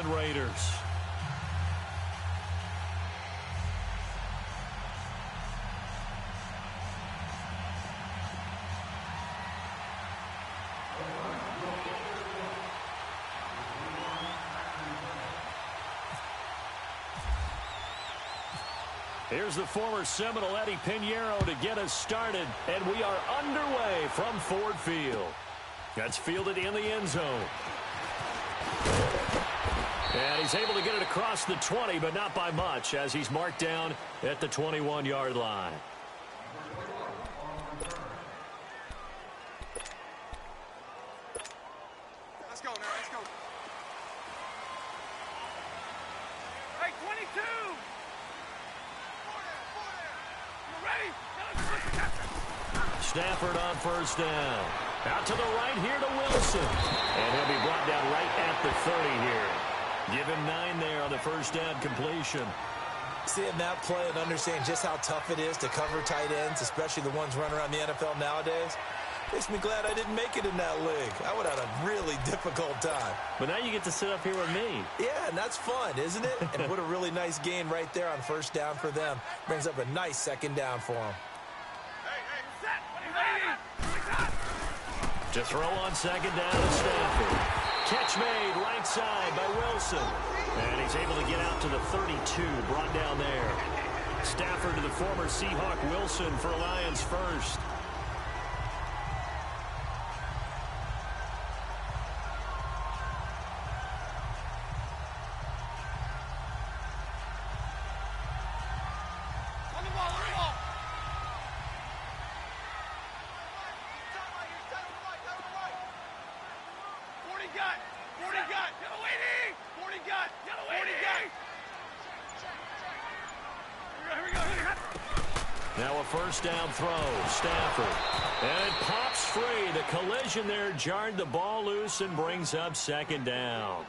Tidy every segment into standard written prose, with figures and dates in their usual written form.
Raiders. Here's the former Seminole Eddie Pinheiro to get us started, and we are underway from Ford Field. That's fielded in the end zone. And he's able to get it across the 20, but not by much, as he's marked down at the 21-yard line. Let's go now, let's go. Hey, 22! You ready? Stafford on first down. Out to the right here to Wilson. And he'll be brought down right at the 30 here. Give him 9 there on the first down completion. Seeing that play and understanding just how tough it is to cover tight ends, especially the ones running around the NFL nowadays, makes me glad I didn't make it in that league. I would have had a really difficult time. But now you get to sit up here with me. Yeah, and that's fun, isn't it? And what a really nice gain right there on first down for them. Brings up a nice second down for them. To throw on second down to Stafford. Catch made right side by Wilson. And he's able to get out to the 32, brought down there. Stafford to the former Seahawk Wilson for Lions first. Now a first down throw, Stafford. And it pops free. The collision there jarred the ball loose and brings up second down.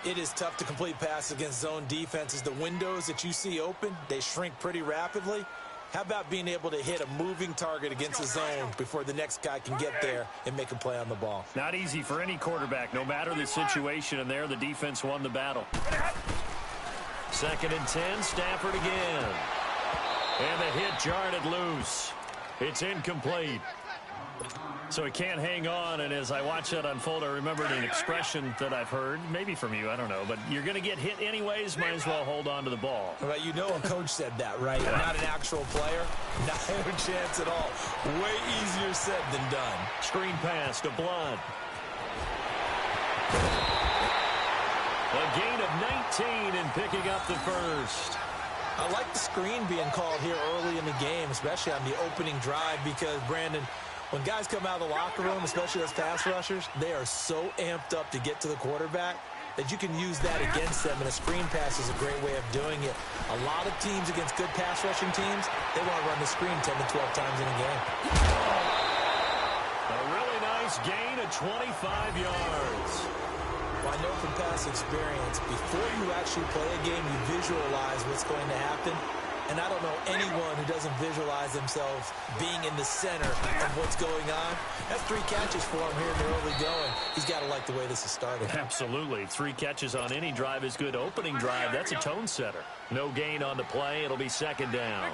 It is tough to complete passes against zone defenses. The windows that you see open, they shrink pretty rapidly. How about being able to hit a moving target against the zone before the next guy can get there and make a play on the ball? Not easy for any quarterback, no matter the situation, and there the defense won the battle. Second and 10, Stafford again. And the hit jarred it loose. It's incomplete. So he can't hang on, and as I watch that unfold, I remembered an expression that I've heard, maybe from you, I don't know, but you're going to get hit anyways, might as well hold on to the ball. Well, you know a coach said that, right? Yeah. Not an actual player. Not a chance at all. Way easier said than done. Screen pass to Blood. A gain of 19 and picking up the first. I like the screen being called here early in the game, especially on the opening drive, because, Brandon, when guys come out of the locker room, especially those pass rushers, they are so amped up to get to the quarterback that you can use that against them, and a screen pass is a great way of doing it. A lot of teams against good pass rushing teams, they want to run the screen 10 to 12 times in a game. A really nice gain of 25 yards. Well, I know from past experience, before you actually play a game, you visualize what's going to happen. And I don't know anyone who doesn't visualize themselves being in the center of what's going on. That's 3 catches for him here in the early going. He's got to like the way this is started. Absolutely. 3 catches on any drive is good. Opening drive, that's a tone setter. No gain on the play. It'll be second down.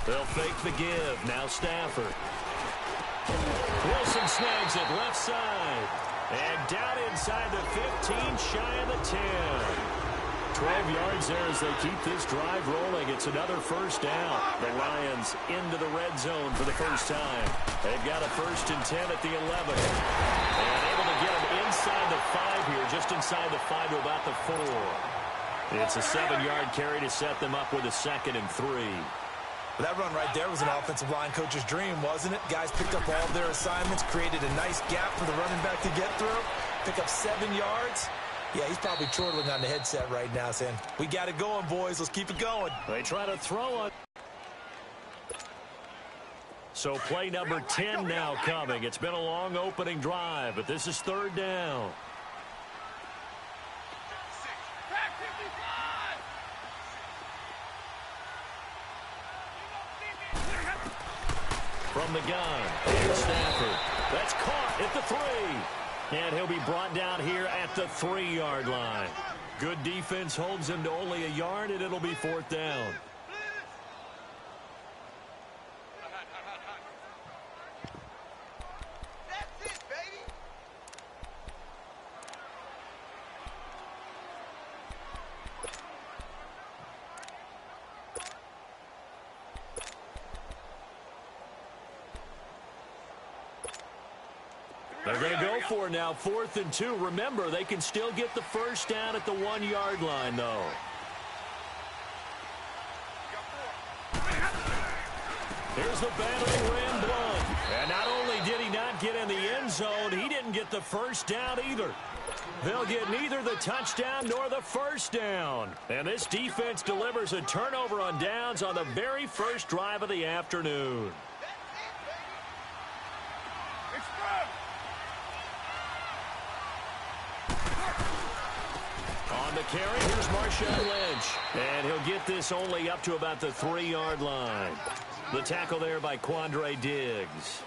They'll fake the give. Now Stafford. Wilson snags it left side. And down inside the 15, shy of the 10. 12 yards there as they keep this drive rolling. It's another first down. The Lions into the red zone for the first time. They've got a first and 10 at the 11. And able to get them inside the 5 here, just inside the 5 to about the 4. It's a 7-yard carry to set them up with a second and 3. Well, that run right there was an offensive line coach's dream, wasn't it? Guys picked up all their assignments, created a nice gap for the running back to get through, pick up 7 yards. Yeah, he's probably chortling on the headset right now saying, we got it going, boys. Let's keep it going. They try to throw it. So play number 10 now coming. It's been a long opening drive, but this is third down. From the gun, here's Stafford. That's caught at the 3. And he'll be brought down here at the 3-yard line. Good defense holds him to only a yard, and it'll be 4th down. They're going to go for it now, 4th and 2. Remember, they can still get the first down at the 1-yard line, though. Here's the battering ram Blunt. And not only did he not get in the end zone, he didn't get the first down either. They'll get neither the touchdown nor the first down. And this defense delivers a turnover on downs on the very first drive of the afternoon. On the carry, here's Marshawn Lynch. And he'll get this only up to about the 3-yard line. The tackle there by Quandre Diggs.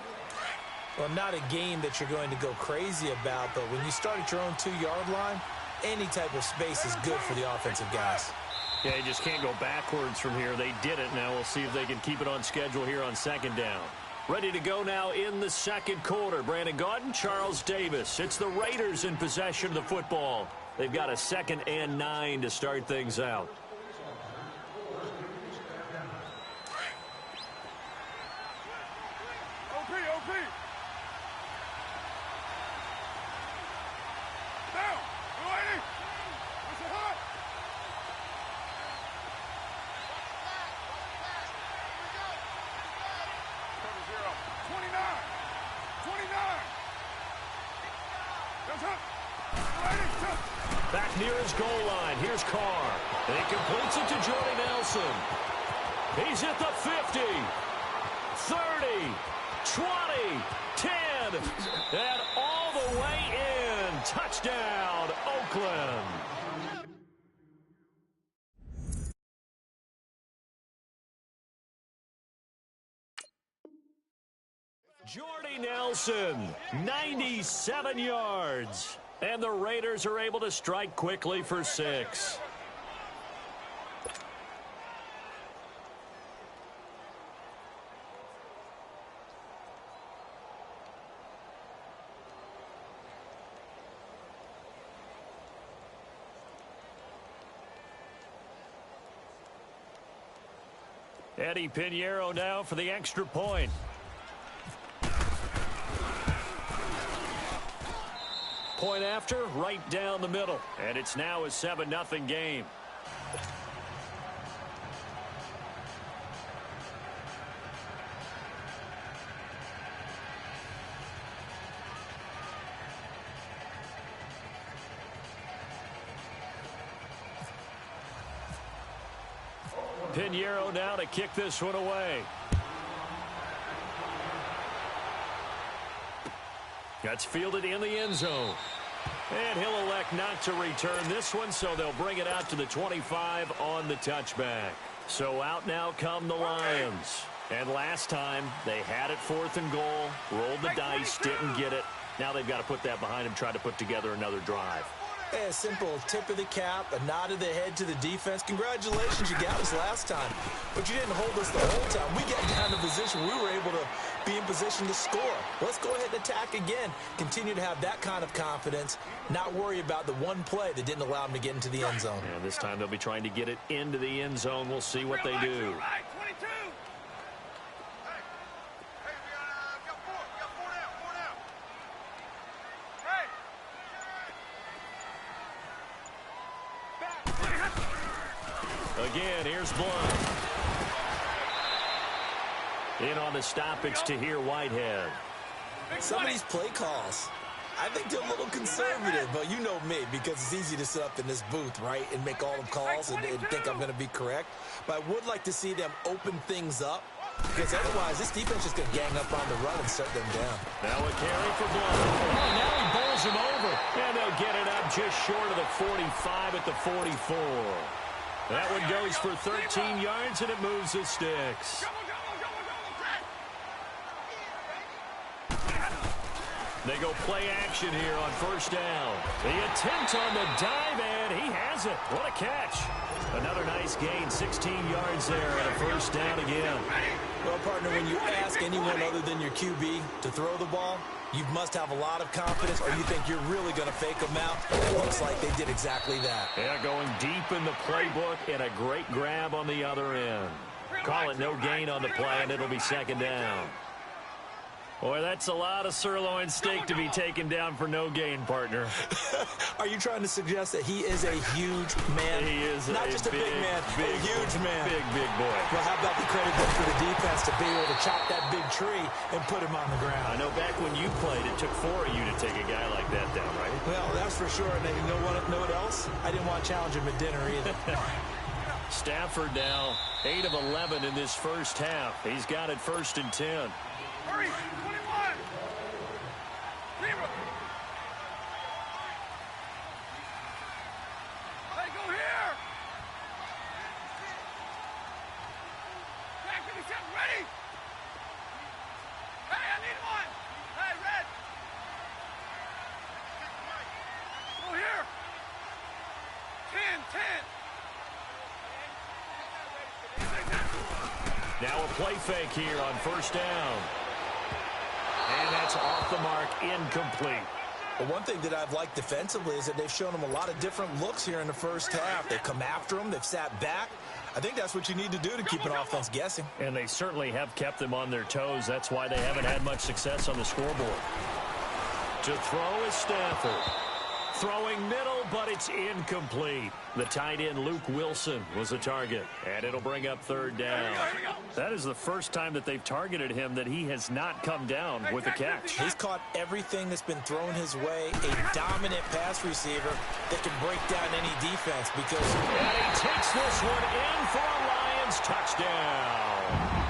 Well, not a game that you're going to go crazy about, but when you start at your own 2-yard line, any type of space is good for the offensive guys. Yeah, you just can't go backwards from here. They did it. Now we'll see if they can keep it on schedule here on 2nd down. Ready to go now in the 2nd quarter. Brandon Gaudin, Charles Davis. It's the Raiders in possession of the football. They've got a 2nd and 9 to start things out. Back near his goal line. Here's Carr. And he completes it to Jordy Nelson. He's at the 50, 30, 20, 10, and all the way in. Touchdown, Oakland. Jordy Nelson, 97 yards. And the Raiders are able to strike quickly for 6. Eddie Pinheiro now for the extra point. Point after, right down the middle. And it's now a 7-0 game. Pinheiro now to kick this one away. That's fielded in the end zone. And he'll elect not to return this one, so they'll bring it out to the 25 on the touchback. So out now come the Lions. And last time, they had it 4th and goal, rolled the dice, didn't get it. Now they've got to put that behind them, try to put together another drive. A simple tip of the cap, a nod of the head to the defense. Congratulations, you got us last time, but you didn't hold us the whole time. We got down to position. We were able to be in position to score. Let's go ahead and attack again. Continue to have that kind of confidence, not worry about the one play that didn't allow them to get into the end zone. And this time they'll be trying to get it into the end zone. We'll see what they do. Again, here's Blunt. In on the stoppage to hear Whitehead. Some of these play calls, I think they're a little conservative, but you know me, because it's easy to sit up in this booth, right, and make all the calls and think I'm going to be correct. But I would like to see them open things up, because otherwise this defense is going to gang up on the run and shut them down. Now a carry for Blunt. Oh, now he bowls him over, and they'll get it up just short of the 45 at the 44. That one goes for 13 yards, and it moves the sticks. They go play action here on first down. The attempt on the dive, and he has it. What a catch. Another nice gain, 16 yards there, and a first down again. Well, partner, when you ask anyone other than your QB to throw the ball, you must have a lot of confidence, or you think you're really going to fake them out. It looks like they did exactly that. Yeah, going deep in the playbook, and a great grab on the other end. Call it no gain on the play, and it'll be second down. Boy, that's a lot of sirloin steak to be taken down for no gain, partner. Are you trying to suggest that he is a huge man? He is not just a big man, a huge man. Big boy. Well, how about the credit then for the defense to be able to chop that big tree and put him on the ground? I know back when you played, it took 4 of you to take a guy like that down, right? Well, that's for sure. And you know what else? I didn't want to challenge him at dinner either. Stafford now 8 of 11 in this first half. He's got it 1st and 10. Hurry, 21. 0. Hey, go here. Back 57, ready. Hey, I need one. Hey, red. Go here. 10. Now a play fake here on first down. And that's off the mark, incomplete. But one thing that I've liked defensively is that they've shown him a lot of different looks here in the first half. They've come after him. They've sat back. I think that's what you need to do to keep an offense guessing. And they certainly have kept them on their toes. That's why they haven't had much success on the scoreboard. To throw is Stafford. Throwing middle, but it's incomplete. The tight end, Luke Wilson, was the target. And it'll bring up third down. That is the first time that they've targeted him that he has not come down with a catch. He's caught everything that's been thrown his way. A dominant pass receiver that can break down any defense because... And he takes this one in for a Lions touchdown.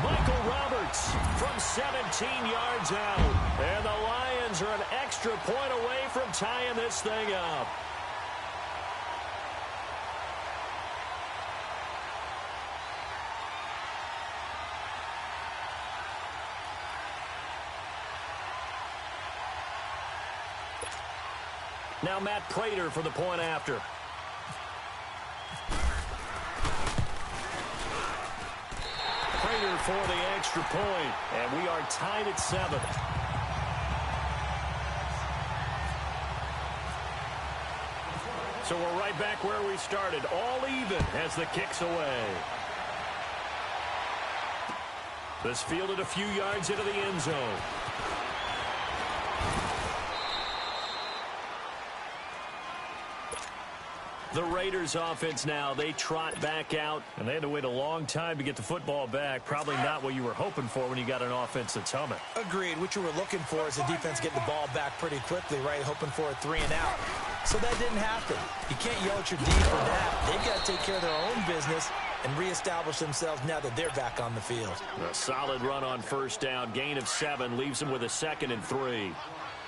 Michael Roberts from 17 yards out. And the Lions are an extra point away from tying this thing up. Now Matt Prater for the point after. Prater for the extra point, and we are tied at 7. So we're right back where we started, all even as the kick's away. This fielded a few yards into the end zone. The Raiders offense now, they trot back out, and they had to wait a long time to get the football back. Probably not what you were hoping for when you got an offense that's humming. Agreed. What you were looking for is the defense getting the ball back pretty quickly, right? Hoping for a 3 and out. So that didn't happen. You can't yell at your D for that. They've got to take care of their own business and reestablish themselves now that they're back on the field. A solid run on first down. Gain of 7 leaves them with a 2nd and 3.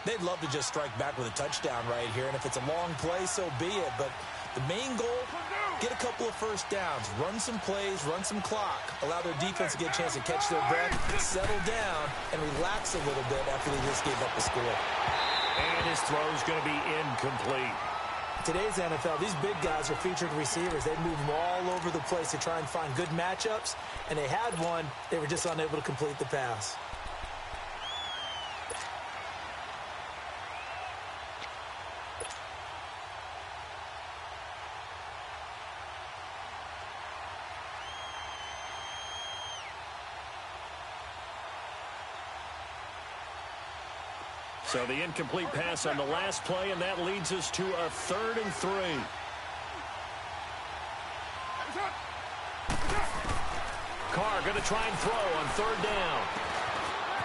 They'd love to just strike back with a touchdown right here, and if it's a long play, so be it. But the main goal, get a couple of first downs, run some plays, run some clock, allow their defense to get a chance to catch their breath, settle down, and relax a little bit after they just gave up the score. And his throw's going to be incomplete. Today's NFL, these big guys are featured receivers. They move them all over the place to try and find good matchups, and they had one. They were just unable to complete the pass. So the incomplete pass on the last play, and that leads us to a 3rd and 3. Carr going to try and throw on 3rd down.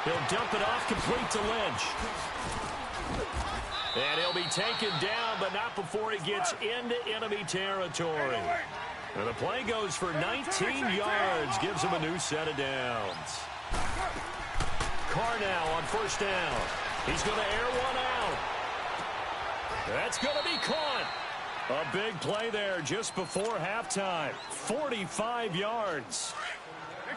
He'll dump it off complete to Lynch. And he'll be taken down, but not before he gets into enemy territory. And the play goes for 19 yards, gives him a new set of downs. Carr now on 1st down. He's going to air one out. That's going to be caught. A big play there just before halftime. 45 yards.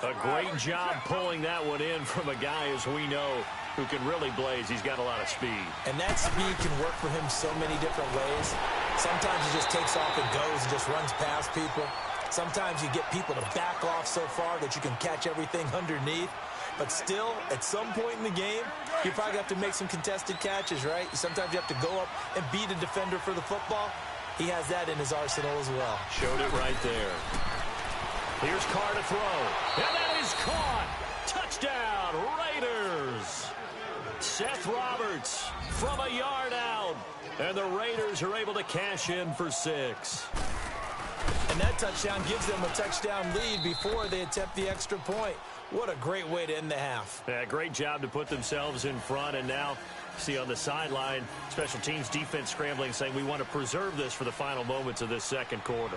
A great job pulling that one in from a guy, as we know, who can really blaze. He's got a lot of speed. And that speed can work for him so many different ways. Sometimes he just takes off and goes and just runs past people. Sometimes you get people to back off so far that you can catch everything underneath. But still, at some point in the game, you probably have to make some contested catches, right? Sometimes you have to go up and beat a defender for the football. He has that in his arsenal as well. Showed it right there. Here's Carr to throw. And that is caught. Touchdown, Raiders. Seth Roberts from a yard out. And the Raiders are able to cash in for 6. And that touchdown gives them a touchdown lead before they attempt the extra point. What a great way to end the half. Yeah, great job to put themselves in front. And now, see on the sideline, special teams defense scrambling, saying we want to preserve this for the final moments of this second quarter.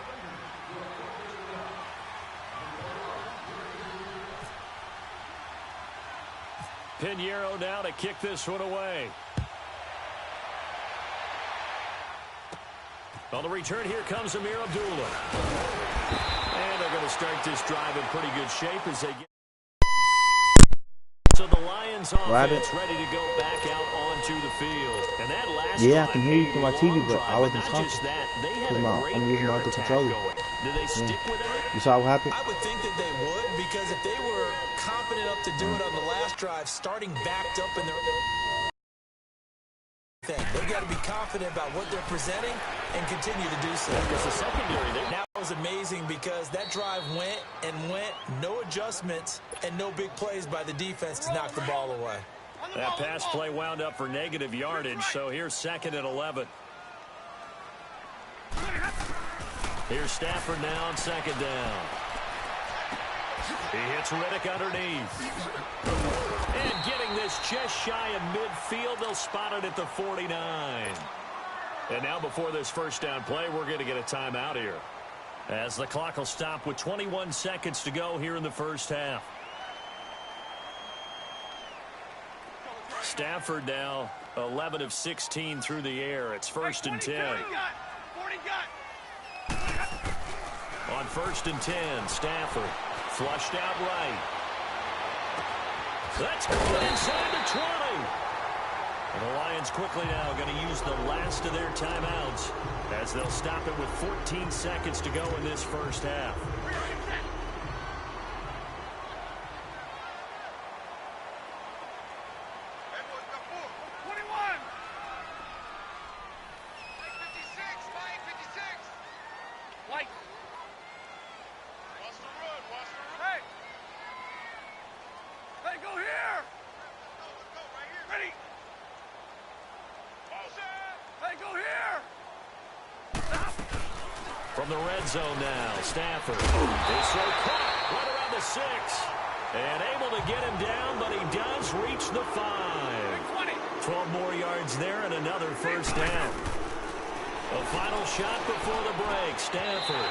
Pinheiro now to kick this one away. On the return, here comes Amir Abdullah. And they're going to start this drive in pretty good shape as they get. So the Lions offense ready to go back out onto the field. And that last I can hear you through my TV, but I wasn't talking. I'm using my other controller. Did they stick with it? You saw what happened? I would think that they would, because if they were confident enough to do it on the last drive, starting backed up in their thing, they've got to be confident about what they're presenting and continue to do so. Because the secondary there. That was amazing because that drive went and went, no adjustments and no big plays by the defense to knock the ball away. That pass play wound up for negative yardage, so here's 2nd and 11. Here's Stafford now on 2nd down. He hits Riddick underneath. And getting this just shy of midfield, they'll spot it at the 49. And now before this first down play, we're going to get a timeout here, as the clock will stop with 21 seconds to go here in the first half. Stafford now 11 of 16 through the air. It's 1st and 10. On 1st and 10, Stafford flushed out right. That's caught inside the 20. And the Lions quickly now going to use the last of their timeouts, as they'll stop it with 14 seconds to go in this first half. From the red zone now, Stafford is so caught right around the 6. And able to get him down, but he does reach the 5. 12 more yards there and another first down. A final shot before the break. Stafford.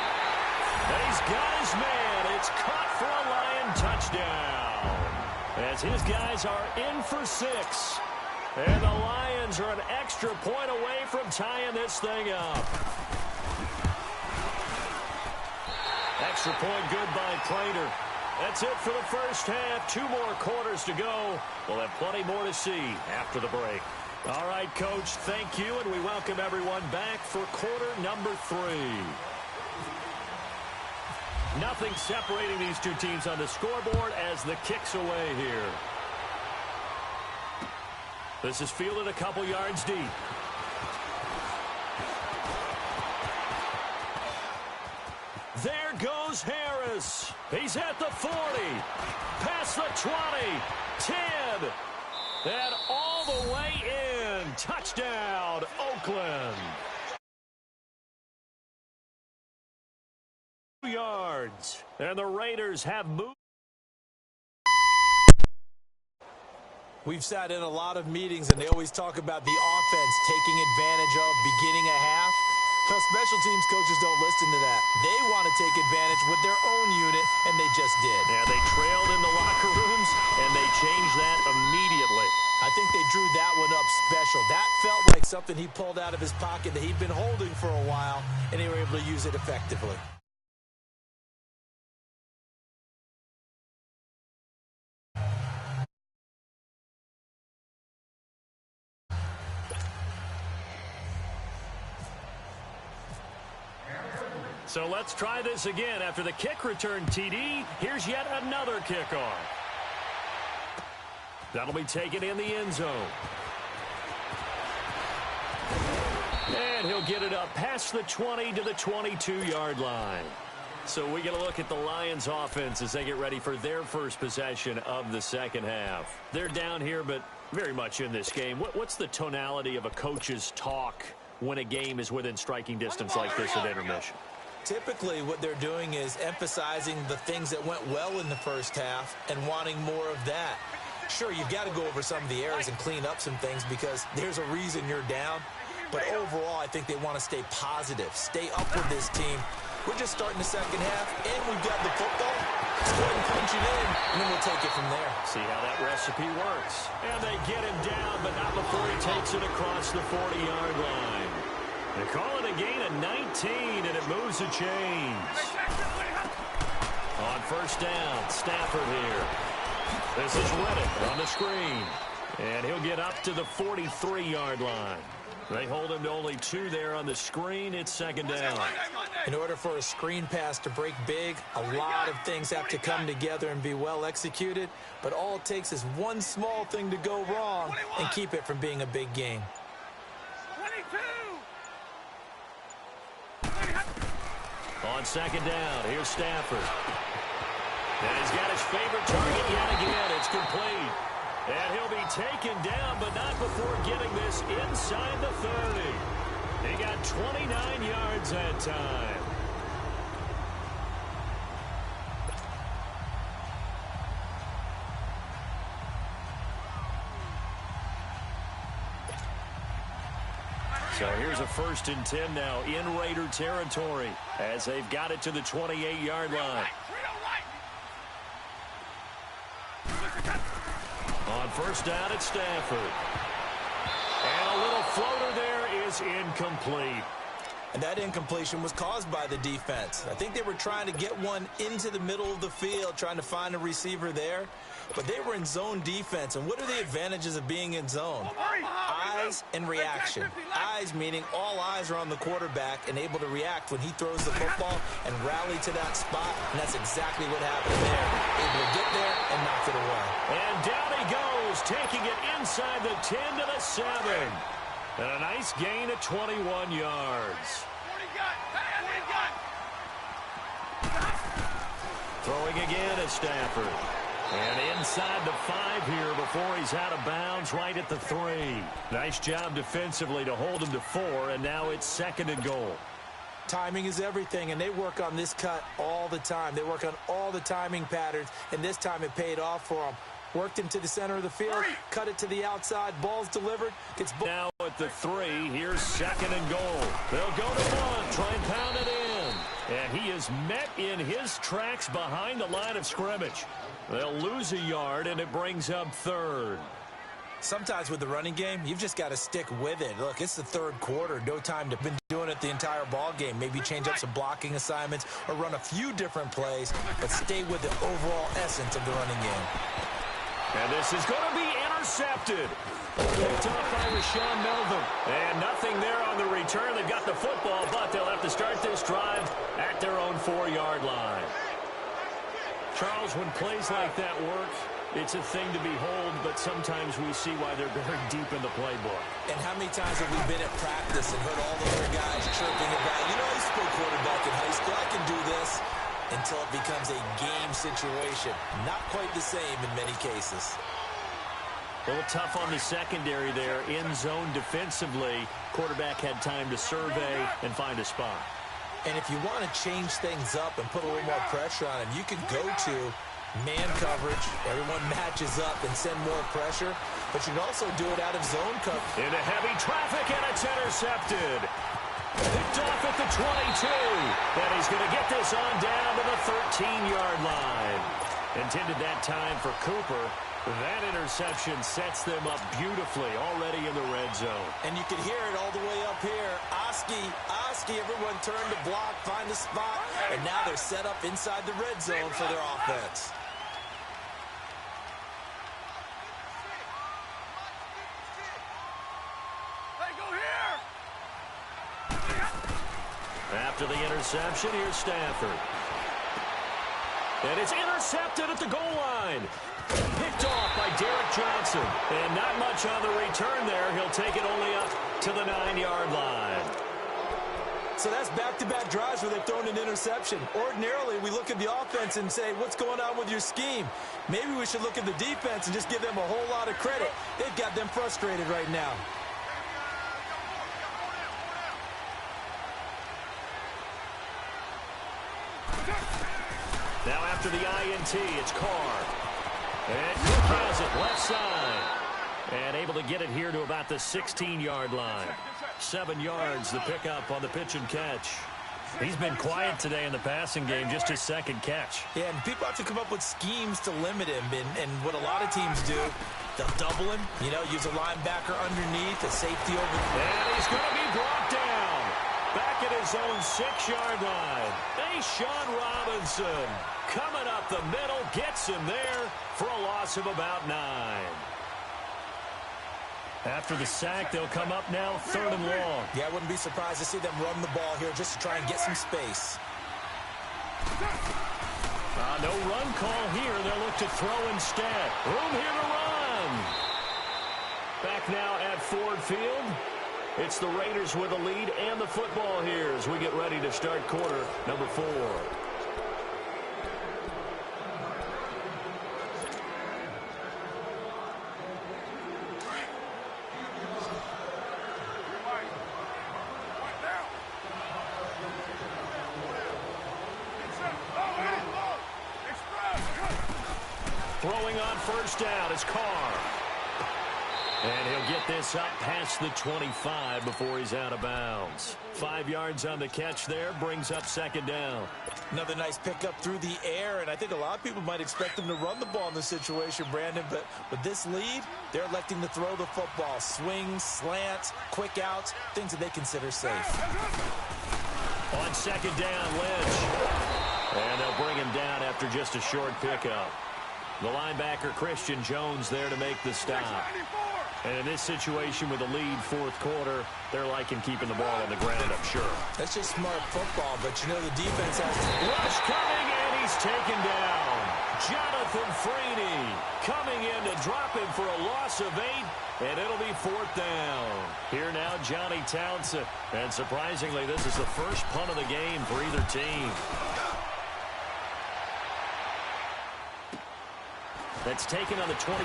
He's got his man. It's caught for a Lion touchdown, as his guys are in for 6. And the Lions are an extra point away from tying this thing up. Extra point good by Prater. That's it for the first half. 2 more quarters to go. We'll have plenty more to see after the break. All right, Coach, thank you, and we welcome everyone back for quarter number 3. Nothing separating these two teams on the scoreboard as the kick's away here. This is fielded a couple yards deep. There goes Harris. He's at the 40. Past the 20. 10. And all the way in. Touchdown, Oakland. 2 yards. And the Raiders have moved. We've sat in a lot of meetings, and they always talk about the offense taking advantage of beginning a half. But special teams coaches don't listen to that. They want to take advantage with their own unit, and they just did. Yeah, they trailed in the locker rooms, and they changed that immediately. I think they drew that one up special. That felt like something he pulled out of his pocket that he'd been holding for a while, and they were able to use it effectively. So let's try this again. After the kick return TD, here's yet another kickoff. That'll be taken in the end zone. And he'll get it up past the 20 to the 22-yard line. So we get a look at the Lions offense as they get ready for their first possession of the second half. They're down here, but very much in this game. What's the tonality of a coach's talk when a game is within striking distance like this at intermission? Typically, what they're doing is emphasizing the things that went well in the first half and wanting more of that. Sure, you've got to go over some of the errors and clean up some things because there's a reason you're down. But overall, I think they want to stay positive, stay up with this team. We're just starting the second half, and we've got the football. Let's go ahead and punch it in, and then we'll take it from there. See how that recipe works. And they get him down, but not before he takes it across the 40-yard line. They call it a gain of 19, and it moves the chains. On first down, Stafford here. This is Reddick on the screen. And he'll get up to the 43-yard line. They hold him to only 2 there on the screen. It's second down. In order for a screen pass to break big, a lot of things have to come together and be well executed. But all it takes is one small thing to go wrong and keep it from being a big game. 22. On second down, here's Stafford. And he's got his favorite target yet again. It's complete. And he'll be taken down, but not before getting this inside the 30. He got 29 yards that time. So here's a 1st and 10 now in Raider territory as they've got it to the 28-yard line. On first down, it's Stafford. And a little floater there is incomplete. And that incompletion was caused by the defense. I think they were trying to get one into the middle of the field, trying to find a receiver there. But they were in zone defense. And what are the advantages of being in zone? Eyes and reaction. Eyes meaning all eyes are on the quarterback and able to react when he throws the football and rally to that spot. And that's exactly what happened there. Able to get there and knock it away. And down he goes, taking it inside the 10 to the 7. And a nice gain of 21 yards. Throwing again at Stafford. And inside the 5 here before he's out of bounds right at the 3. Nice job defensively to hold him to 4, and now it's 2nd and goal. Timing is everything, and they work on this cut all the time. They work on all the timing patterns, and this time it paid off for them. Worked him to the center of the field, cut it to the outside, ball's delivered. Gets now at the 3, here's 2nd and goal. They'll go to 1, try and pound it in. And he is met in his tracks behind the line of scrimmage. They'll lose a yard, and it brings up 3rd. Sometimes with the running game, you've just got to stick with it. Look, it's the 3rd quarter. No time to been doing it the entire ball game. Maybe change up some blocking assignments or run a few different plays, but stay with the overall essence of the running game. And this is going to be intercepted. Picked off by Rashawn Melvin. And nothing there on the return. They've got the football, but they'll have to start this drive at their own 4-yard line. Charles, when plays like that work, it's a thing to behold, but sometimes we see why they're buried deep in the playbook. And how many times have we been at practice and heard all the other guys chirping about, you know, I used to play quarterback in high school, I can do this, until it becomes a game situation. Not quite the same in many cases. A little tough on the secondary there. In zone defensively, quarterback had time to survey and find a spot. And if you want to change things up and put a little more pressure on him, you can go to man coverage. Everyone matches up and send more pressure. But you can also do it out of zone coverage. Into heavy traffic, and it's intercepted. Picked off at the 22. And he's going to get this on down to the 13-yard line. Intended that time for Cooper. That interception sets them up beautifully already in the red zone. And you can hear it all the way up here. Oski, everyone turned to block, find a spot, and now they're set up inside the red zone for their offense. After the interception, here's Stafford. And it's intercepted at the goal line. Picked off by Derek Johnson. And not much on the return there. He'll take it only up to the 9-yard line. So that's back-to-back drives where they've thrown an interception. Ordinarily, we look at the offense and say, what's going on with your scheme? Maybe we should look at the defense and just give them a whole lot of credit. They've got them frustrated right now. Now after the INT, it's Carr. And Cook has it left side. And able to get it here to about the 16-yard line. 7 yards, the pickup on the pitch and catch. He's been quiet today in the passing game, just his second catch. Yeah, and people have to come up with schemes to limit him. And what a lot of teams do, they'll double him, use a linebacker underneath, a safety over. And he's going to be brought down. Back at his own 6-yard line. Sean Robinson coming up the middle, gets him there for a loss of about 9. After the sack, they'll come up now 3rd and long. Yeah, I wouldn't be surprised to see them run the ball here just to try and get some space. No run call here. They'll look to throw instead. Room here to run. Back now at Ford Field. It's the Raiders with the lead and the football here as we get ready to start quarter number 4. Throwing on first down is Carr. And he'll get this up past the 25 before he's out of bounds. 5 yards on the catch there, brings up 2nd down. Another nice pickup through the air, and I think a lot of people might expect them to run the ball in this situation, Brandon, but with this lead, they're electing to throw the football. Swings, slants, quick outs, things that they consider safe. On 2nd down, Lynch. And they'll bring him down after just a short pickup. The linebacker, Christian Jones, there to make the stop. And in this situation with the lead 4th quarter, they're liking keeping the ball on the ground, I'm sure. That's just smart football, but the defense has to... Rush coming, and he's taken down. Jonathan Freeney coming in to drop him for a loss of 8, and it'll be 4th down. Here now, Johnny Townsend. And surprisingly, this is the first punt of the game for either team. That's taken on the 25.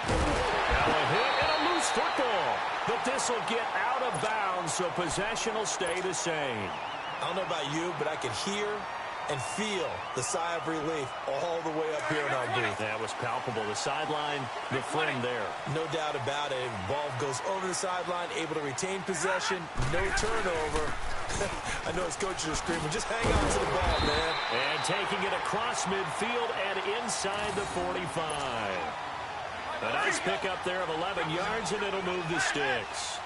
Now a hit and a loose football. But this will get out of bounds, so possession will stay the same. I don't know about you, but I could hear and feel the sigh of relief all the way up here in our booth. That was palpable. The sideline, the friend there. No doubt about it. Ball goes over the sideline, able to retain possession, no turnover. I know his coaches are screaming, just hang on to the ball, man. And taking it across midfield and inside the 45. A nice pickup there of 11 yards, and it'll move the sticks.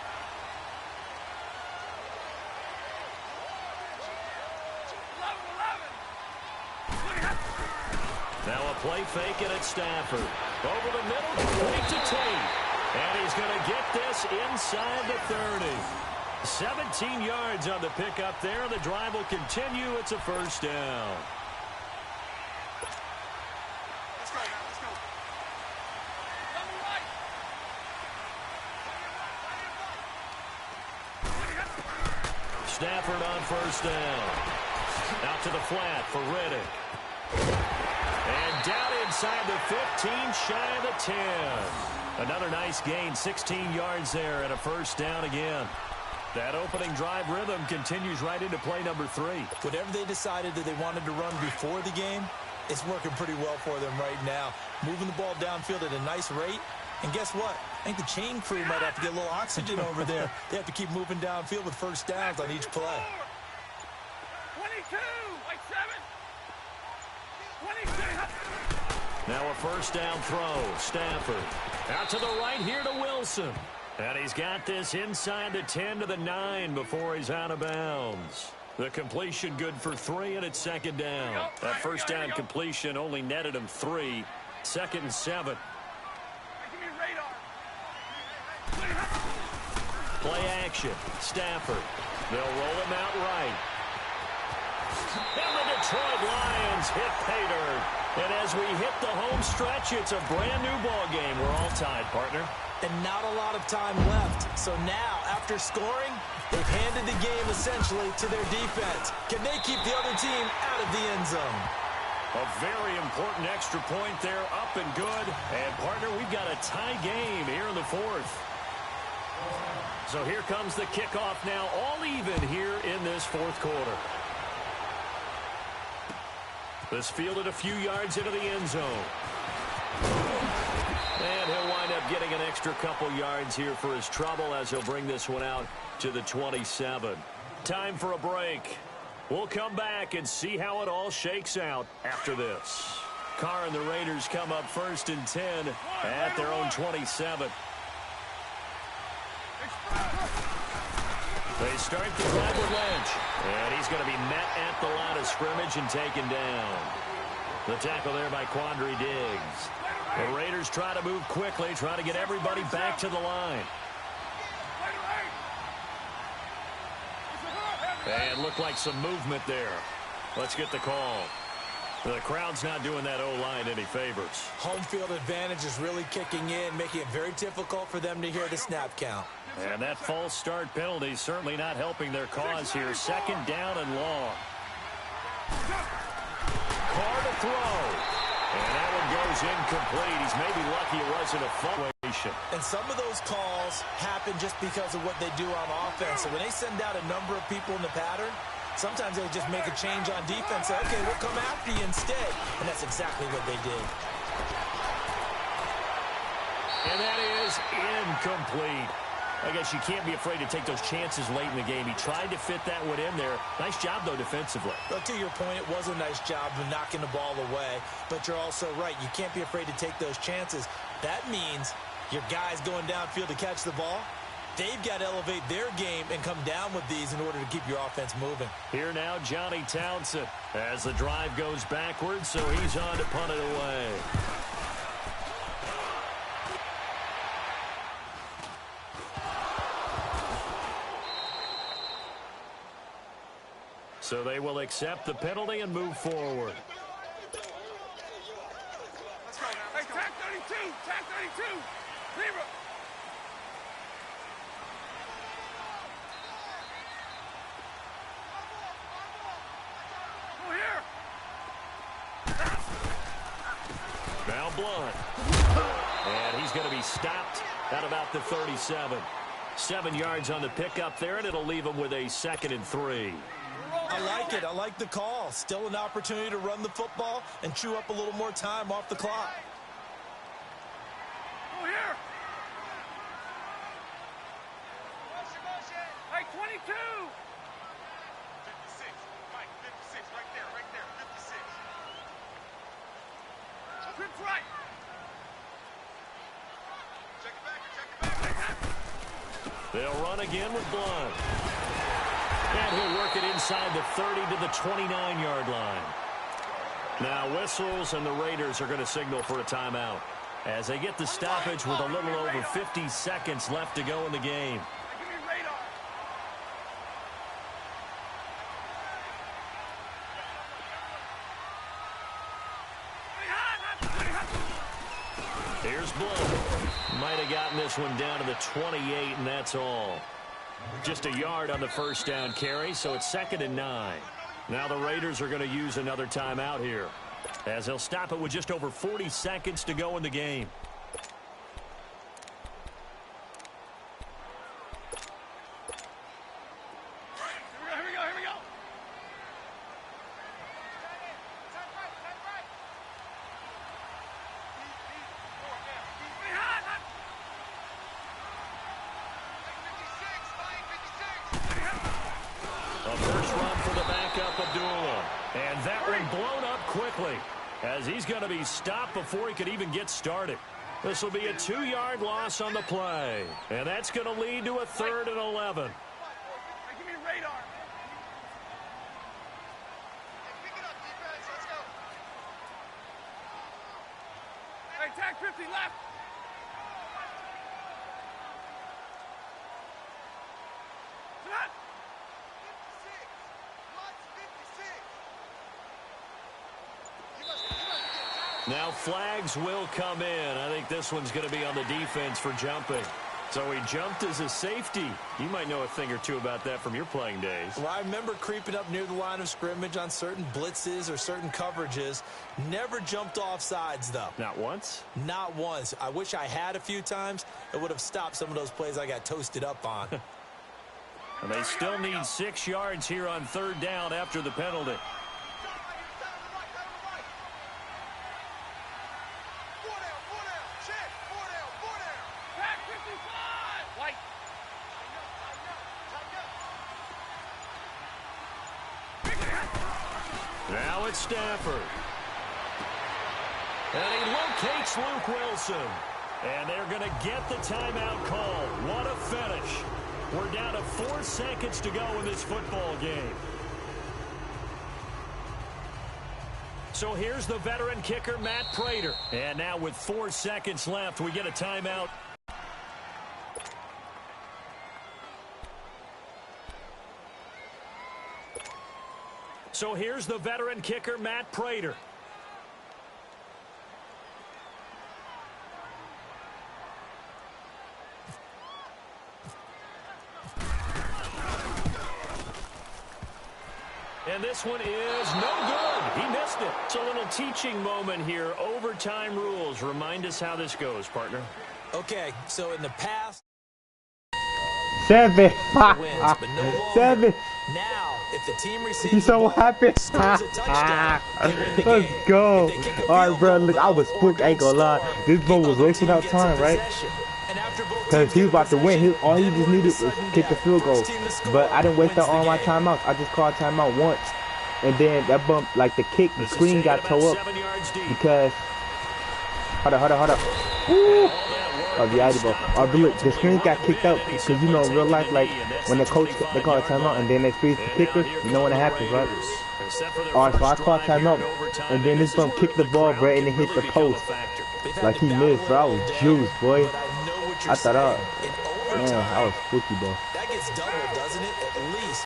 Now a play fake, and it's Stafford. Over the middle, complete to Tate. And he's going to get this inside the 30. 17 yards on the pickup there. The drive will continue. It's a 1st down. Let's go now, let's go. Stafford on 1st down. Out to the flat for Riddick. And down inside the 15, shy of the 10. Another nice gain, 16 yards there, and a 1st down again. That opening drive rhythm continues right into play number 3. Whatever they decided that they wanted to run before the game, it's working pretty well for them right now. Moving the ball downfield at a nice rate. And guess what? I think the chain crew might have to get a little oxygen over there. They have to keep moving downfield with 1st downs on each play. 22, like 7. 22. Now a 1st down throw. Stafford out to the right here to Wilson. And he's got this inside the 10 to the 9 before he's out of bounds. The completion good for 3, and it's 2nd down. That 1st down completion only netted him 3. 2nd and 7. Give me radar. Play action. Stafford. They'll roll him out right. And the Detroit Lions hit pay dirt. And as we hit the home stretch, it's a brand-new ball game. We're all tied, partner. And not a lot of time left. So now, after scoring, they've handed the game essentially to their defense. Can they keep the other team out of the end zone? A very important extra point there, up and good. And, partner, we've got a tie game here in the fourth. So here comes the kickoff now, all even here in this fourth quarter. This fielded a few yards into the end zone. And he'll wind up getting an extra couple yards here for his trouble as he'll bring this one out to the 27. Time for a break. We'll come back and see how it all shakes out after this. Carr and the Raiders come up 1st and 10 at their own 27. They start the drive with Lynch. And he's going to be met at the line of scrimmage and taken down. The tackle there by Quandre Diggs. The Raiders try to move quickly, try to get everybody back to the line. And looked like some movement there. Let's get the call. The crowd's not doing that O-line any favors. Home field advantage is really kicking in, making it very difficult for them to hear the snap count. And that false start penalty certainly not helping their cause here. 2nd down and long. Carr to throw. And that one goes incomplete. He's maybe lucky it wasn't a situation. And some of those calls happen just because of what they do on offense. So when they send out a number of people in the pattern, sometimes they just make a change on defense. Say, okay, we'll come after you instead. And that's exactly what they did. And that is incomplete. I guess you can't be afraid to take those chances late in the game. He tried to fit that one in there. Nice job, though, defensively. But to your point, it was a nice job of knocking the ball away. But you're also right. You can't be afraid to take those chances. That means your guys going downfield to catch the ball, they've got to elevate their game and come down with these in order to keep your offense moving. Here now, Johnny Townsend, as the drive goes backwards, so he's on to punt it away. So they will accept the penalty and move forward. Let's go now. Hey, tack 32! Tack 32! Zero! Go here! Now Blunt. And he's going to be stopped at about the 37. 7 yards on the pickup there, and it'll leave him with a 2nd and 3. I like it. I like the call. Still an opportunity to run the football and chew up a little more time off the clock. Go here! Hey, 22! 56. Mike, 56. Right there, 56. Trips right. Check it back. They'll run again with Blunt. And he'll work it inside the 30 to the 29-yard line. Now whistles, and the Raiders are going to signal for a timeout as they get the stoppage with a little over 50 seconds left to go in the game. Give me radar. Here's Blunt. Might have gotten this one down to the 28, and that's all. Just a yard on the first down carry, so it's 2nd and 9. Now the Raiders are going to use another timeout here, as they'll stop it with just over 40 seconds to go in the game. Here we go. A first run for the backup, Abdullah. And that one blown up quickly, as he's going to be stopped before he could even get started. This will be a 2-yard loss on the play. And that's going to lead to a 3rd and 11. Hey, give me radar. Hey, pick it up, defense. Let's go. Hey, tag 50 left. Now flags will come in. I think this one's going to be on the defense for jumping. So he jumped as a safety. You might know a thing or two about that from your playing days. Well, I remember creeping up near the line of scrimmage on certain blitzes or certain coverages. Never jumped off sides, though. Not once? Not once. I wish I had a few times. It would have stopped some of those plays I got toasted up on. And they still need 6 yards here on 3rd down after the penalty. Now it's Stafford. And he locates Luke Wilson. And they're going to get the timeout call. What a finish. We're down to 4 seconds to go in this football game. So here's the veteran kicker, Matt Prater. And now with 4 seconds left, we get a timeout. So here's the veteran kicker, Matt Prater. And this one is no good. He missed it. It's a little teaching moment here. Overtime rules. Remind us how this goes, partner. Okay, so in the past, 7. wins, but no longer. 7. Now, if the team receives He's so the ball, happy. scores a touchdown, they win the Let's game. go. If they kick a All right, field bro. goal, Look, I was or spooked. I ain't gonna lie. score, This ball the was other wasting team our gets time, right? possession. And after both Because teams he was get about to win. possession, All he then just we're needed was deciding kick the game. field goal. First team to score But I didn't waste wins all the my game. timeouts. I just called timeout once. And then that bump, like the kick, the This is screen taken got about towed up 7 yards deep. because. Hold up. Woo! Oh, the ID ball. Oh, but look, the screen got kicked out because you know in real life, like when the coach they call a timeout and then they freeze the kicker, you know when it happens, right? Alright, so I called timeout and then this bump kicked the ball, bro, and it hit the post like he missed, bro. I was juiced, boy. I thought, man, I was spooky, bro. That gets doubled, doesn't it?